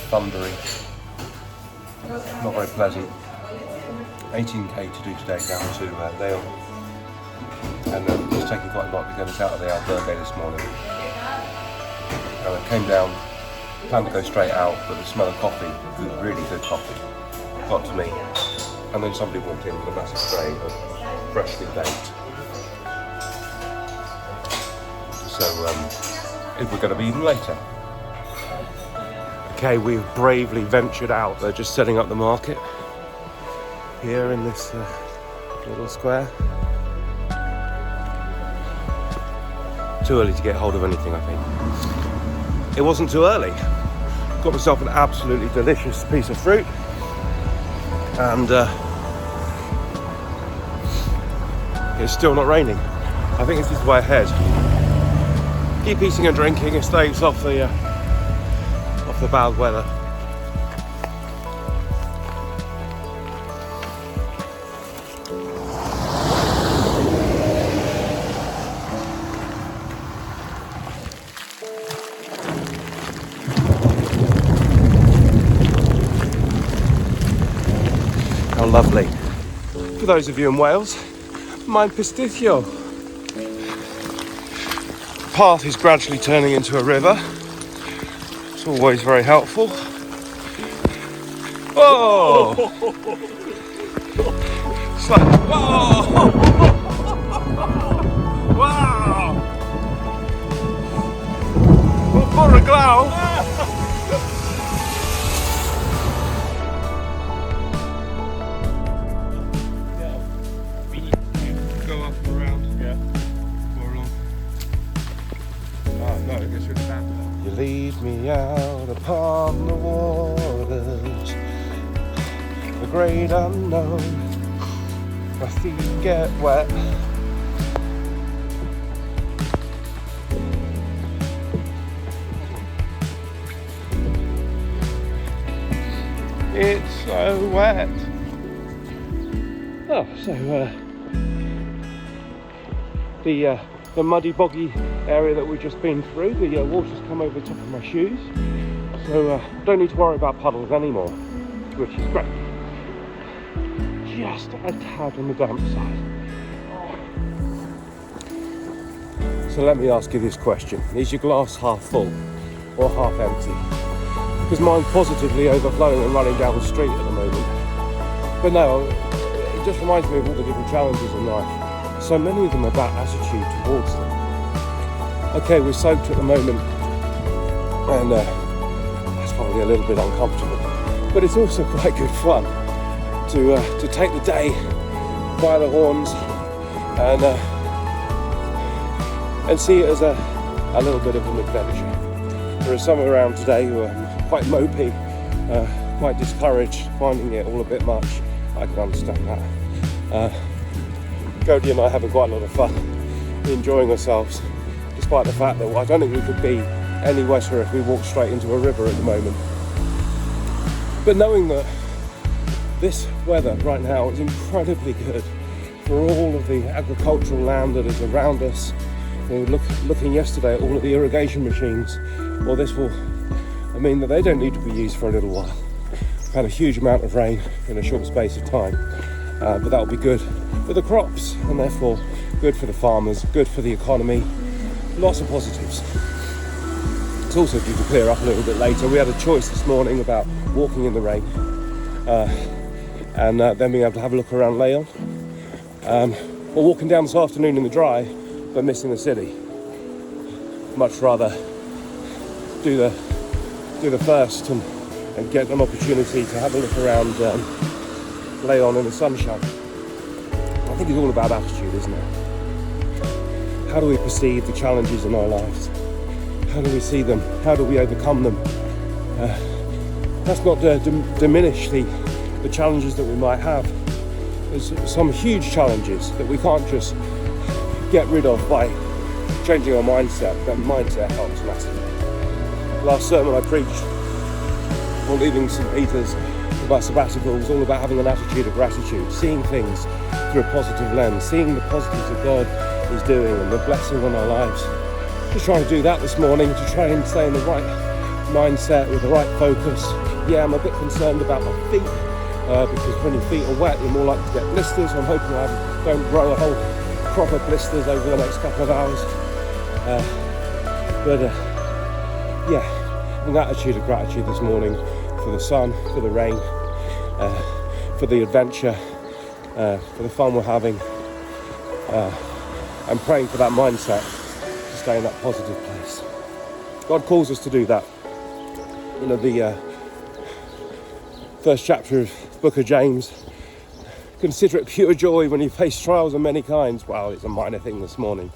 thundery, not very pleasant. 18k to do today down to León, and it's taken quite a lot to get us out of the albergue this morning. I came down, planned to go straight out, but the smell of coffee, really good coffee, got to me, and then somebody walked in with a massive tray of freshly baked. So if we're going to be even later. Okay, we've bravely ventured out. They're just setting up the market here in this little square. Too early to get hold of anything, I think. It wasn't too early. Got myself an absolutely delicious piece of fruit, and it's still not raining. I think this is the way ahead. Keep eating and drinking and stays off the bad weather. How lovely. For those of you in Wales, mein pistithio. The path is gradually turning into a river. It's always very helpful. Whoa! It's like, whoa! Wow! For a glow! Go up and around. Yeah. More along. Oh no, it gets really bad. You lead me out upon the waters, the great unknown. My feet get wet. It's so wet. Oh, so the muddy, boggy area that we've just been through, the water's come over the top of my shoes, so don't need to worry about puddles anymore, which is great. Just a tad on the damp side. So let me ask you this question: is your glass half full or half empty? Because mine's positively overflowing and running down the street at the moment. But no, it just reminds me of all the different challenges in life. So many of them are about attitude towards them. Okay, we're soaked at the moment, and that's probably a little bit uncomfortable. But it's also quite good fun to take the day by the horns and see it as a little bit of an adventure. There are some around today who are quite mopey, quite discouraged, finding it all a bit much. I can understand that. Cody and I are having quite a lot of fun, enjoying ourselves, despite the fact that I don't think we could be any wetter if we walked straight into a river at the moment. But knowing that this weather right now is incredibly good for all of the agricultural land that is around us. We were looking yesterday at all of the irrigation machines. Well, this will mean that they don't need to be used for a little while. We've had a huge amount of rain in a short space of time, but that will be good for the crops and therefore good for the farmers, good for the economy. Lots of positives. It's also due to clear up a little bit later. We had a choice this morning about walking in the rain and then being able to have a look around León, or walking down this afternoon in the dry but missing the city. Much rather do the first and get an opportunity to have a look around León in the sunshine. I think it's all about attitude, isn't it? How do we perceive the challenges in our lives? How do we see them? How do we overcome them? That's not to diminish the challenges that we might have. There's some huge challenges that we can't just get rid of by changing our mindset. That mindset helps massively. Last sermon I preached on leaving St. Peter's about sabbatical was all about having an attitude of gratitude, seeing things through a positive lens, seeing the positives that God is doing and the blessing on our lives. Just trying to do that this morning to try and stay in the right mindset, with the right focus. Yeah, I'm a bit concerned about my feet because when your feet are wet, you're more likely to get blisters. I'm hoping I don't grow a whole crop of blisters over the next couple of hours. Yeah, an attitude of gratitude this morning for the sun, for the rain, for the adventure, for the fun we're having. I'm praying for that mindset to stay in that positive place. God calls us to do that. You know, the first chapter of the book of James, consider it pure joy when you face trials of many kinds. Well, it's a minor thing this morning,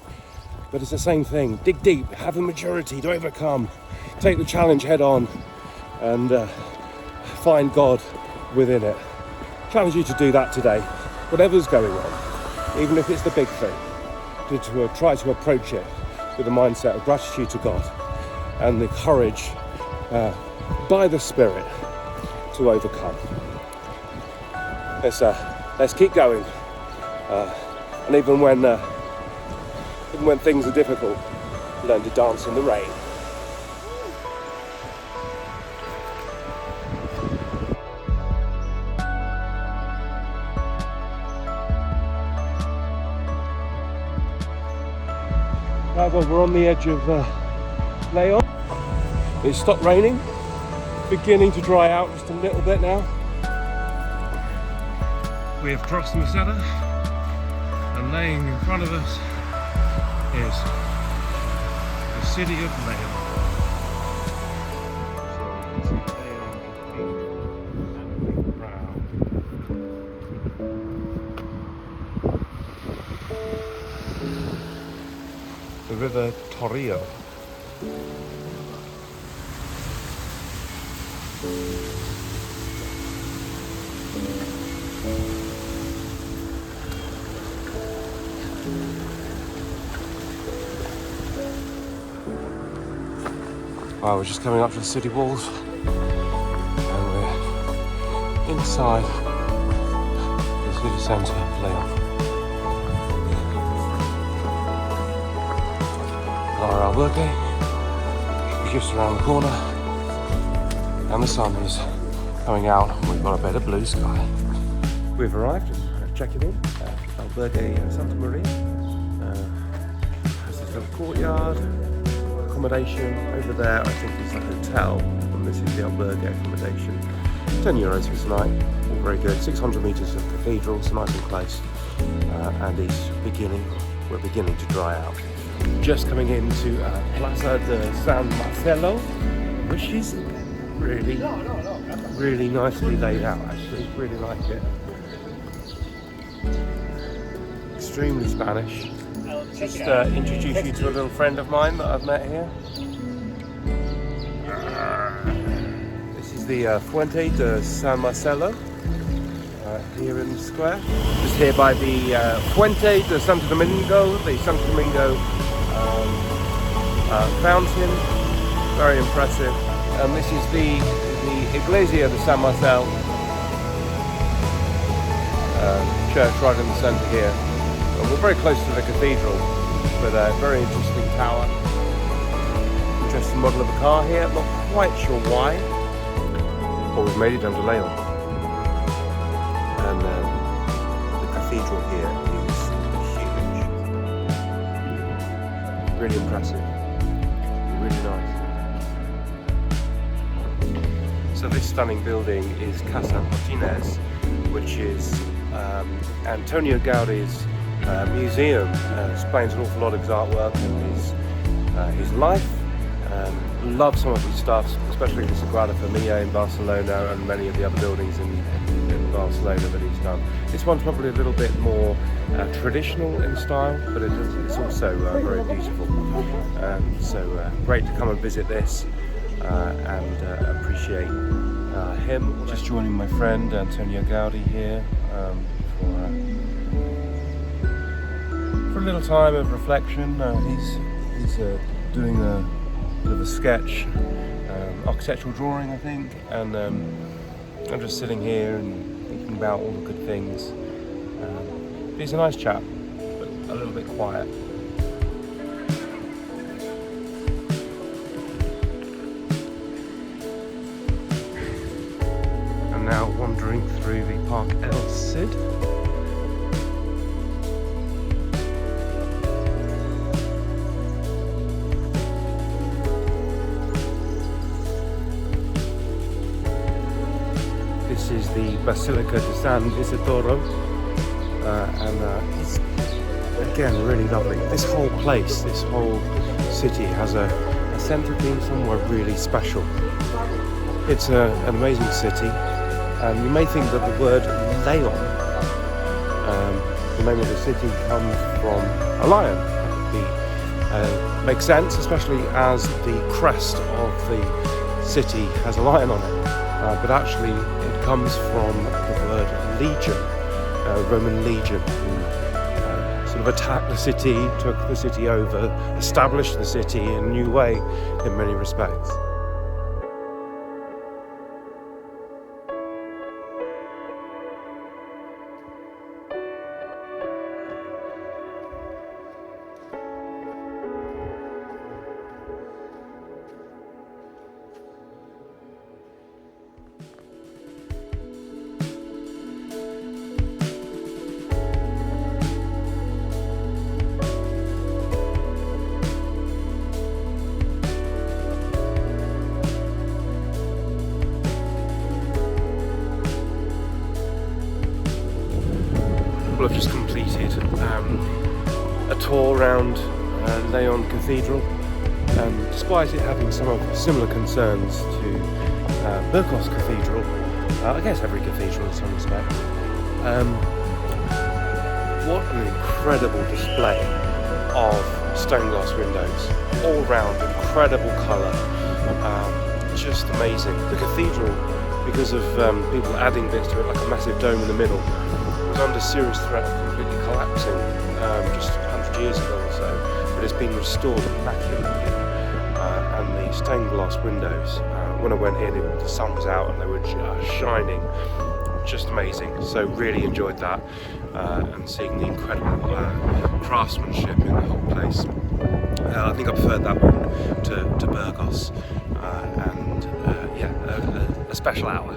but it's the same thing. Dig deep, have the maturity to overcome, take the challenge head on, and find God within it. Challenge you to do that today, whatever's going on, even if it's the big thing, to try to approach it with a mindset of gratitude to God and the courage by the Spirit to overcome. Let's keep going, and even when things are difficult, learn to dance in the rain. Right, well, we're on the edge of León. It's stopped raining, beginning to dry out just a little bit now. We have crossed Mansilla, and laying in front of us is the city of León. So you can see León and brown. The river Torrio. Wow, we're just coming up to the city walls and we're inside the city centre of León. Our albergue is just around the corner and the sun is coming out and we've got a bit of blue sky. We've arrived and checking in at albergue Santa Maria. There's this little courtyard, accommodation. Over there I think is a hotel and this is the albergue accommodation. €10 for tonight, all very good. 600 metres of cathedral, it's nice and close, and we're beginning to dry out. Just coming into Plaza de San Marcelo, which is really nicely laid out actually, really like it. Extremely Spanish. Just introduce you to a little friend of mine that I've met here. This is the Fuente de San Marcelo, here in the square. Just here by the Fuente de Santo Domingo, the Santo Domingo fountain, very impressive. And this is the Iglesia de San Marcelo, church right in the centre here. And we're very close to the cathedral, but a very interesting tower. Interesting model of a car here, not quite sure why. But we've made it down to León. And the cathedral here is huge. Really impressive. Really nice. So this stunning building is Casa Martinez, which is Antonio Gaudi's museum. Explains an awful lot of his artwork and his life. Love some of his stuff, especially the Sagrada Familia in Barcelona and many of the other buildings in Barcelona that he's done. This one's probably a little bit more traditional in style, but it's also very beautiful. So great to come and visit this and appreciate him. Just joining my friend Antonio Gaudi here for a little time of reflection. He's doing a bit of a sketch, architectural drawing I think, and I'm just sitting here and thinking about all the good things. He's a nice chap, but a little bit quiet. wandering through the Park El Cid. This is the Basilica de San Isidoro, and it's again really lovely. This whole place, this whole city has a sense of being somewhere really special. It's an amazing city, and you may think that the word León, the name of the city, comes from a lion. Makes sense, especially as the crest of the city has a lion on it. But actually it comes from the word legion, Roman legion, who sort of attacked the city, took the city over, established the city in a new way in many respects. Well, I've just completed a tour around León Cathedral, and despite it having some of similar concerns to Burgos Cathedral, I guess every cathedral in some respect, what an incredible display of stained glass windows, all round, incredible colour, just amazing. The cathedral, because of people adding bits to it, like a massive dome in the middle, was under serious threat of completely collapsing just 100 years ago or so, but it's been restored immaculately, and the stained glass windows, when I went in, the sun was out and they were shining, just amazing. So really enjoyed that, and seeing the incredible craftsmanship in the whole place. I think I preferred that one to Burgos, and yeah, a special hour.